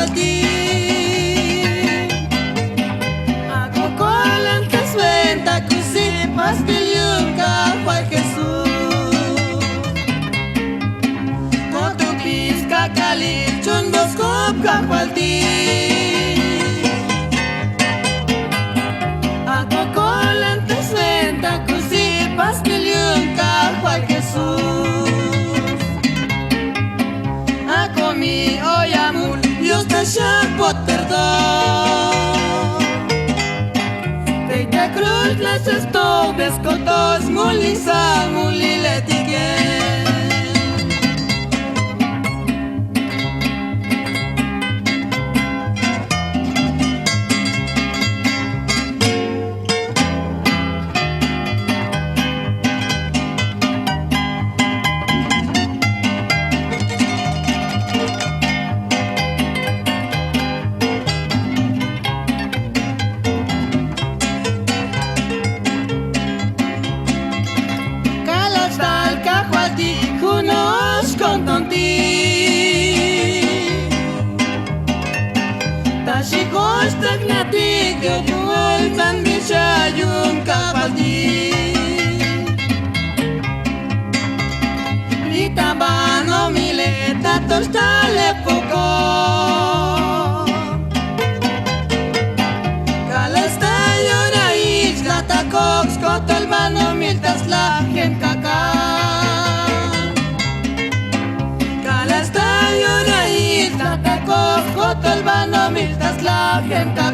kakwalti ako kolan kaswenta kusi pastilyon kakwal Jesús kotupis kakalit chundoskop kakwalti ako kolan kaswenta kusi pastilyon kakwal Jesús ako mi oyamul Dios te shakbot perdón Teite cruz las estobes kotos mulisa muliletigen Tashikosh taknati kayual tandisha yun kapaldi Ritabano mileta tostale poco Kalesta yona isla takox kotalbano miltas la gen kaka Kalesta yona isla takox kotalbano miltas la gen kaka